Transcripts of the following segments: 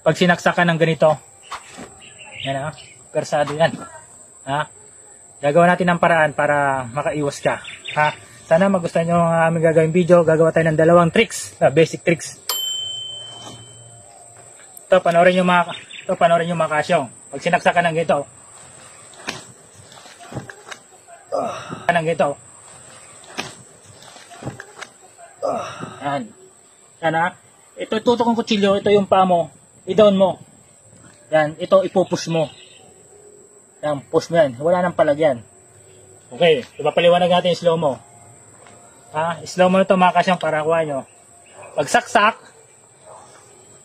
Pag sinaksakan ng ganito, yan ha, persado yan. Ha? Gagawa natin ng paraan para makaiwas ka. Ha? Sana magustuhan nyo ang aming gagawin video. Gagawa tayo ng dalawang tricks, basic tricks. Ito, panoorin nyo mga kasyong. Pag sinaksakan ng ganito, yan. Yan ha. Ito itutok ang kutsilyo, ito yung paa mo. I-down mo. Yan, ito ipupush mo. Yan, push mo yan. Wala nang palagyan. Okay, ipapaliwanag natin yung slow mo. Ha, slow mo ito mga kasyang para kuha nyo. Pagsaksak,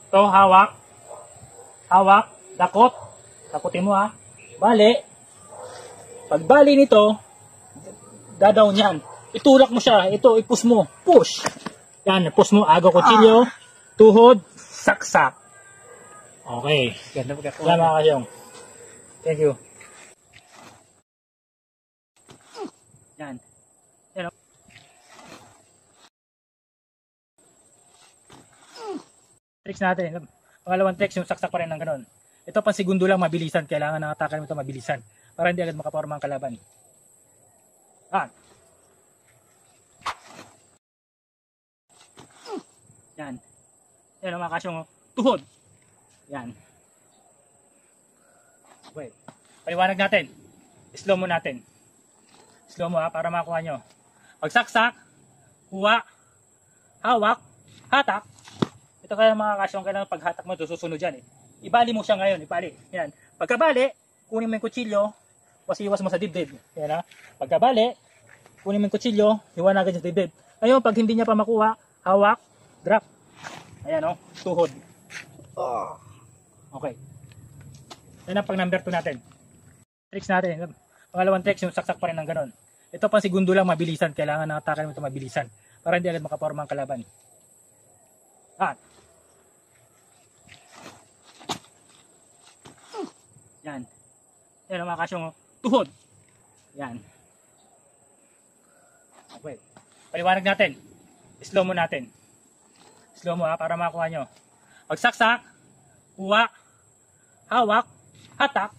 ito, hawak, dakot, dakotin mo ha. Bali, pagbali nito, dadaon yan. Itulak mo siya, ito, ipush mo. Push. Yan, push mo, agaw kutsilyo, tuhod, saksak. Okay. Ganda po ka. Salamat kasyong. Thank you. Yan. Yan. Tricks natin. Pangalawang tricks yung saksak pa rin ng ganun. Ito pang segundo lang mabilisan. Kailangan ng atakan mo ito mabilisan. Para hindi agad makaporma ang kalaban. Yan. Yan ang mga kasyong tuhod. Yan. Wait. Paliwanag natin. Slow mo natin. Slow mo ha, para makuha nyo. Pagsaksak, huwa, hawak, hatak. Ito kaya mga kasyong kailangan paghatak mo, ito susunod dyan eh. Ibali mo siya ngayon, ibali. Yan. Pagkabali, kunin mo yung kutsilyo, wasiwas mo sa dibdib. Yan ha. Pagkabali, kunin mo yung kutsilyo, hiwanagan sa dibdib. Ngayon, pag hindi niya pa makuha, hawak, drop. Ayan o, tuhod. Okay. Yan ang pag number 2 natin. Tricks natin. Pangalawang tricks yung saksak pa rin ng ganon. Ito pang segundo lang mabilisan. Kailangan ng atakan mo ito mabilisan. Para hindi agad makaporma ang kalaban. Yan. Yan ang mga kasyong tuhod. Yan. Okay. Paliwanag natin. Slow mo natin. Slow mo ha, para makuha nyo. Pagsaksak, huwa, hawak, hatak.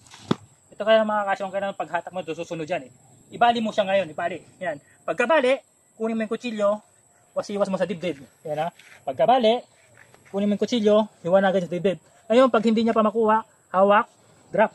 Ito kaya mga kasyong kailangan paghatak mo, ito susunod dyan eh. Ibali mo siya ngayon, ibali. Yan. Pagkabali, kunin mo yung kutsilyo, wasiwas mo sa dibdib. Yan ha. Pagkabali, kunin mo yung kutsilyo, hiwanagan sa dibdib. Ngayon, pag hindi niya pa makuha, hawak, drop.